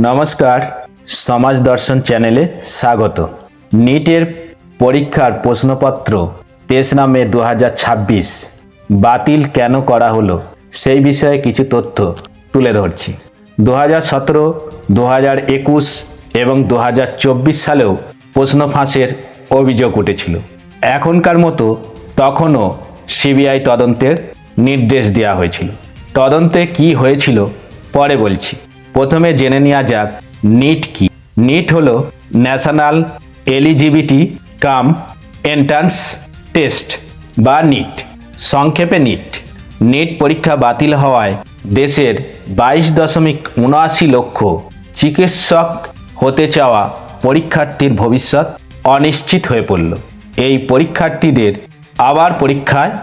নমস্কার, সমাজ দর্শন চ্যানেলে স্বাগত। নিটের পরীক্ষার প্রশ্নপত্র 23 মে 2026 বাতিল কেন করা হলো সেই বিষয়ে কিছু তথ্য তুলে ধরছি। 2017, 2021 এবং 2024 সালেও প্রশ্ন ফাঁসের অভিযোগ উঠেছিল। এখনকার মতো তখনও সিবিআই তদন্তের নির্দেশ দেওয়া হয়েছিল। তদন্তে কি হয়েছিল পরে বলছি। প্রথমে জেনে নেওয়া যাক নিট কি। নিট হলো ন্যাশনাল এলিজিবিলিটি কাম এন্ট্রান্স টেস্ট বা নিট, সংক্ষেপে নিট। নিট পরীক্ষা বাতিল হওয়ায় দেশের 22.79 লক্ষ চিকিৎসক হতে চাওয়া পরীক্ষার্থীর ভবিষ্যৎ অনিশ্চিত হয়ে পড়ল। এই পরীক্ষার্থীদের আবার পরীক্ষায়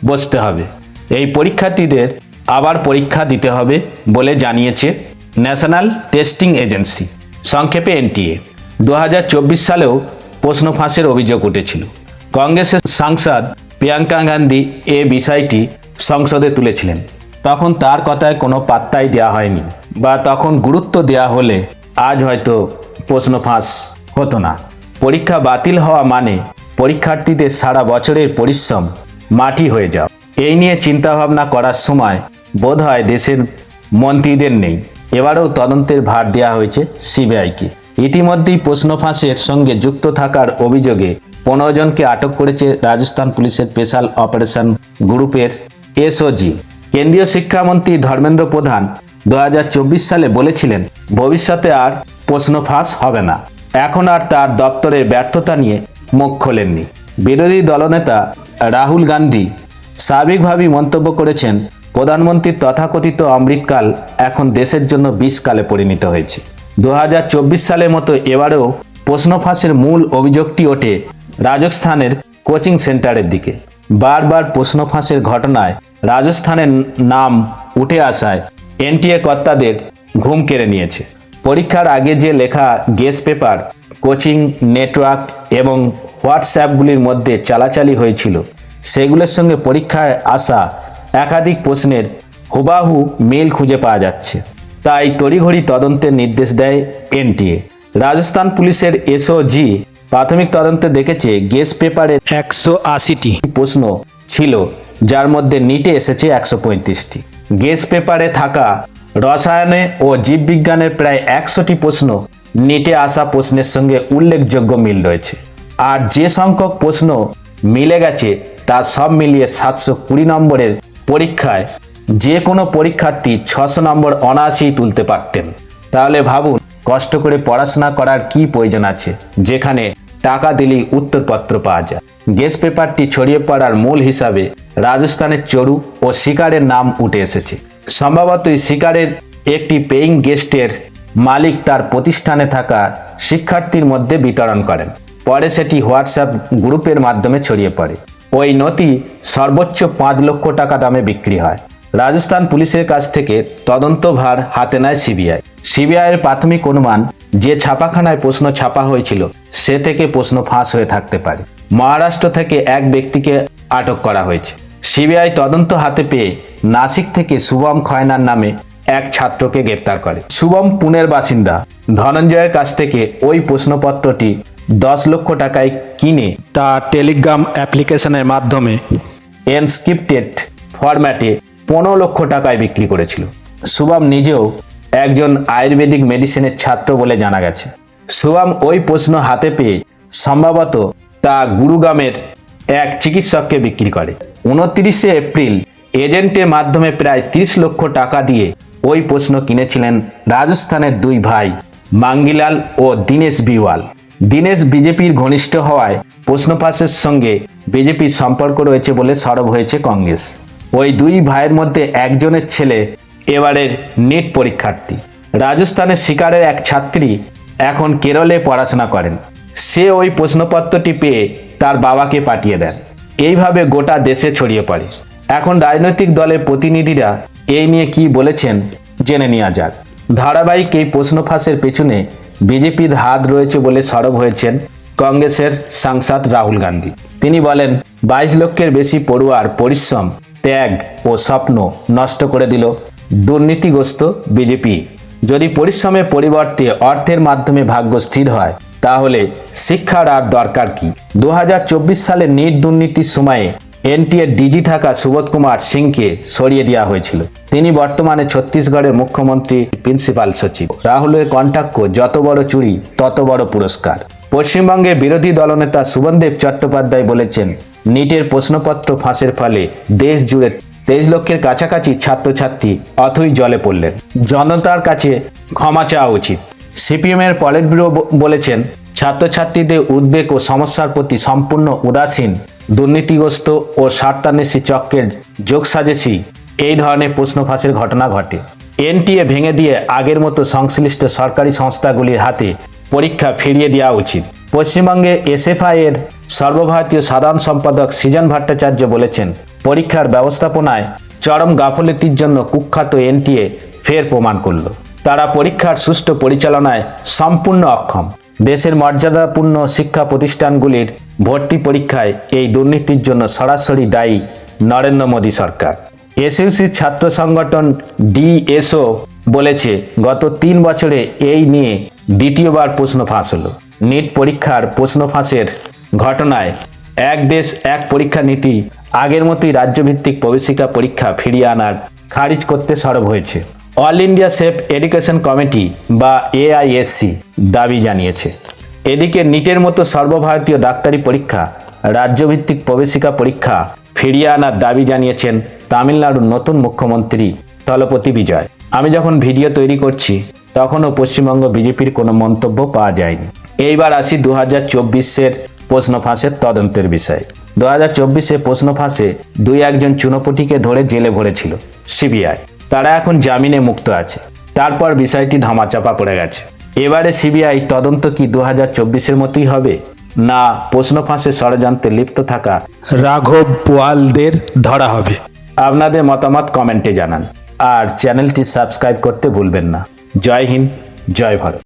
বসতে হবে। এই পরীক্ষার্থীদের আবার পরীক্ষা দিতে হবে বলে জানিয়েছে ন্যাশনাল টেস্টিং এজেন্সি, সংক্ষেপে এনটিএ। 2024 সালেও প্রশ্ন ফাঁসের অভিযোগ উঠেছিল। কংগ্রেসের সাংসদ প্রিয়াঙ্কা গান্ধী এ বিষয়টি সংসদে তুলেছিলেন। তখন তার কথায় কোনো পাত্তাই দেওয়া হয়নি, বা তখন গুরুত্ব দেওয়া হলে আজ হয়তো প্রশ্ন ফাঁস হতো না। পরীক্ষা বাতিল হওয়া মানে পরীক্ষার্থীদের সারা বছরের পরিশ্রম মাটি হয়ে যাও। এই নিয়ে চিন্তাভাবনা করার সময় বোধহয় দেশের মন্ত্রীদের নেই। এবারেও তদন্তের ভার দেওয়া হয়েছে সিবিআইকে। ইতিমধ্যেই প্রশ্ন ফাঁসের সঙ্গে যুক্ত থাকার অভিযোগে 15 জনকে আটক করেছে রাজস্থান পুলিশের স্পেশাল অপারেশন গ্রুপের এসওজি। কেন্দ্রীয় শিক্ষামন্ত্রী ধর্মেন্দ্র প্রধান 2024 সালে বলেছিলেন ভবিষ্যতে আর প্রশ্ন ফাঁস হবে না। এখন আর তার দপ্তরের ব্যর্থতা নিয়ে মুখ খোলেননি। বিরোধী দলনেতা রাহুল গান্ধী স্বাভাবিকভাবেই মন্তব্য করেছেন, প্রধানমন্ত্রীর তথাকথিত অমৃতকাল এখন দেশের জন্য বিষকালে পরিণত হয়েছে। 2024 সালের মতো এবারেও প্রশ্ন ফাঁসের মূল অভিযোগটি ওঠে রাজস্থানের কোচিং সেন্টারের দিকে। বারবার প্রশ্ন ফাঁসের ঘটনায় রাজস্থানের নাম উঠে আসায় এনটিএ কর্তাদের ঘুম কেড়ে নিয়েছে। পরীক্ষার আগে যে লেখা গেস পেপার কোচিং নেটওয়ার্ক এবং হোয়াটসঅ্যাপগুলির মধ্যে চালাচালি হয়েছিল, সেগুলোর সঙ্গে পরীক্ষায় আসা একাধিক প্রশ্নের হুবাহু মিল খুঁজে পাওয়া যাচ্ছে। তাই তড়িঘড়ি তদন্তের নির্দেশ দেয় এনটিএ। রাজস্থান পুলিশের এসওজি প্রাথমিক তদন্তে দেখেছে গেস পেপারে 180টি প্রশ্ন ছিল, যার মধ্যে নিটে এসেছে 135টি। গেস পেপারে থাকা রসায়নে ও জীববিজ্ঞানের প্রায় 100টি প্রশ্ন নিটে আসা প্রশ্নের সঙ্গে উল্লেখযোগ্য মিল রয়েছে। আর যে সংখ্যক প্রশ্ন মিলে গেছে তা সব মিলিয়ে 720 নম্বরের পরীক্ষায় যে কোনো পরীক্ষার্থী 600 নম্বর অনায়াসেই তুলতে পারতেন। তাহলে ভাবুন কষ্ট করে পড়াশোনা করার কি প্রয়োজন আছে, যেখানে টাকা দিলেই উত্তরপত্র পাওয়া যায়। গেস পেপারটি ছড়িয়ে পড়ার মূল হিসাবে রাজস্থানের চড়ু ও শিকারের নাম উঠে এসেছে। সম্ভবতই শিকারের একটি পেইং গেস্টের মালিক তার প্রতিষ্ঠানে থাকা শিক্ষার্থীর মধ্যে বিতরণ করেন। পরে সেটি হোয়াটসঅ্যাপ গ্রুপের মাধ্যমে ছড়িয়ে পড়ে। ওই নথি সর্বোচ্চ 5 লক্ষ টাকা দামে বিক্রি হয়। রাজস্থান পুলিশের কাছ থেকে তদন্তভার হাতে নেয় সিবিআই। সিবিআইয়ের প্রাথমিক অনুমান, যে ছাপাখানায় প্রশ্ন ছাপা হয়েছিল সে থেকে প্রশ্ন ফাঁস হয়ে থাকতে পারে। মহারাষ্ট্র থেকে এক ব্যক্তিকে আটক করা হয়েছে। সিবিআই তদন্ত হাতে পেয়ে নাসিক থেকে শুভম খয়নার নামে এক ছাত্রকে গ্রেপ্তার করে। শুভম পুনের বাসিন্দা। ধনঞ্জয়ের কাছ থেকে ওই প্রশ্নপত্রটি 10 লক্ষ টাকায় কিনে তা টেলিগ্রাম অ্যাপ্লিকেশনের মাধ্যমে এনস্ক্রিপ্টেড ফরম্যাটে 15 লক্ষ টাকায় বিক্রি করেছিল। শুভম নিজেও একজন আয়ুর্বেদিক মেডিসিনের ছাত্র বলে জানা গেছে। শুভম ওই প্রশ্ন হাতে পেয়ে সম্ভবত তা গুরুগ্রামের এক চিকিৎসককে বিক্রি করে। 29 এপ্রিল এজেন্টের মাধ্যমে প্রায় 30 লক্ষ টাকা দিয়ে ওই প্রশ্ন কিনেছিলেন রাজস্থানের দুই ভাই মাঙ্গিলাল ও দীনেশ বিওয়াল। দীনেশ বিজেপির ঘনিষ্ঠ হওয়ায় প্রশ্ন ফাঁসের সঙ্গে বিজেপির সম্পর্ক রয়েছে বলে সরব হয়েছে কংগ্রেস। ওই দুই ভাইয়ের মধ্যে একজনের ছেলে এবারের নিট পরীক্ষার্থী। রাজস্থানের শিকারের এক ছাত্রী এখন কেরলে পড়াশোনা করেন। সে ওই প্রশ্নপত্রটি পেয়ে তার বাবাকে পাঠিয়ে দেন। এইভাবে গোটা দেশে ছড়িয়ে পড়ে। এখন রাজনৈতিক দলের প্রতিনিধিরা এই নিয়ে কি বলেছেন জেনে নেওয়া যাক। ধারাবাহিক এই প্রশ্ন ফাঁসের পেছনে বিজেপির হাত রয়েছে বলে সরব হয়েছেন কংগ্রেসের সাংসদ রাহুল গান্ধী। তিনি বলেন, 22 লক্ষের বেশি পড়ুয়ার পরিশ্রম, ত্যাগ ও স্বপ্ন নষ্ট করে দিল দুর্নীতিগ্রস্ত বিজেপি। যদি পরিশ্রমের পরিবর্তে অর্থের মাধ্যমে ভাগ্য স্থির হয় তাহলে শিক্ষার আর দরকার কি? 2024 সালে নিট দুর্নীতির সময়ে এনটিএর ডিজি থাকা সুবোধ কুমার সিংকে সরিয়ে দেওয়া হয়েছিল। তিনি বর্তমানে ছত্তিশগড়ের মুখ্যমন্ত্রী প্রিন্সিপাল সচিব। রাহুলের কটাক্ষ, যত বড় চুরি তত বড় পুরস্কার। পশ্চিমবঙ্গের বিরোধী দলনেতা শুভনদেব চট্টোপাধ্যায় বলেছেন, নিটের প্রশ্নপত্র ফাঁসের ফলে দেশ জুড়ে 23 লক্ষের কাছাকাছি ছাত্রছাত্রী অথই জলে পড়লেন। জনতার কাছে ক্ষমা চাওয়া উচিত। সিপিএমের পলিট ব্যুরো বলেছেন, ছাত্রছাত্রীদের উদ্বেগ ও সমস্যার প্রতি সম্পূর্ণ উদাসীন দুর্নীতিগ্রস্ত ও স্বার্থান্বেষী চক্রের যোগসাজেশই এই ধরনের প্রশ্ন ফাঁসের ঘটনা ঘটে। এনটিএ ভেঙে দিয়ে আগের মতো সংশ্লিষ্ট সরকারি সংস্থাগুলির হাতে পরীক্ষা ফিরিয়ে দেওয়া উচিত। পশ্চিমবঙ্গে এসএফআই এর সর্বভারতীয় সাধারণ সম্পাদক সৃজন ভট্টাচার্য বলেছেন, পরীক্ষার ব্যবস্থাপনায় চরম গাফিলতির জন্য কুখ্যাত এনটিএ ফের প্রমাণ করল তারা পরীক্ষার সুষ্ঠু পরিচালনায় সম্পূর্ণ অক্ষম। দেশের মর্যাদাপূর্ণ শিক্ষা প্রতিষ্ঠানগুলির ভর্তি পরীক্ষায় এই দুর্নীতির জন্য সরাসরি দায়ী নরেন্দ্র মোদী সরকার। এসইউসির ছাত্র সংগঠন ডিএসও বলেছে, গত 3 বছরে এই নিয়ে দ্বিতীয়বার প্রশ্ন ফাঁস হলো। নিট পরীক্ষার প্রশ্ন ফাঁসের ঘটনায় এক দেশ এক পরীক্ষা নীতি আগের মতোই রাজ্যভিত্তিক প্রবেশিকা পরীক্ষা ফিরিয়ে আনার খারিজ করতে সরব হয়েছে। All India safe education committee বা এআইএসসি দাবি জানিয়েছে। এদিকে নিটের মতো সর্বভারতীয় ডাক্তারি পরীক্ষা রাজ্যভিত্তিক প্রবেশিকা পরীক্ষা ফিরিয়ে আনার দাবি জানিয়েছেন তামিলনাড়ুর নতুন মুখ্যমন্ত্রী তলপতি বিজয়। আমি যখন ভিডিও তৈরি করছি তখনও পশ্চিমবঙ্গ বিজেপির কোনো মন্তব্য পাওয়া যায়নি। এইবার আসি 2024-এর প্রশ্ন ফাঁসের তদন্তের বিষয়ে। 2024-এ প্রশ্ন ফাঁসে 2-1 চুনোপুটিকে ধরে জেলে ভরেছিল সিবিআই। তারা এখন জামিনে মুক্ত আছে। তারপর বিষয়টি ধামাচাপা পড়ে গেছে। এবারে সিবিআই তদন্ত কি 2024-এর মতোই হবে, না প্রশ্ন ফাঁসে ষড়যন্ত্রে লিপ্ত থাকা রাঘব বোয়ালদের ধরা হবে? আপনাদের মতামত কমেন্টে জানান আর চ্যানেলটি সাবস্ক্রাইব করতে ভুলবেন না। জয় হিন্দ, জয় ভারত।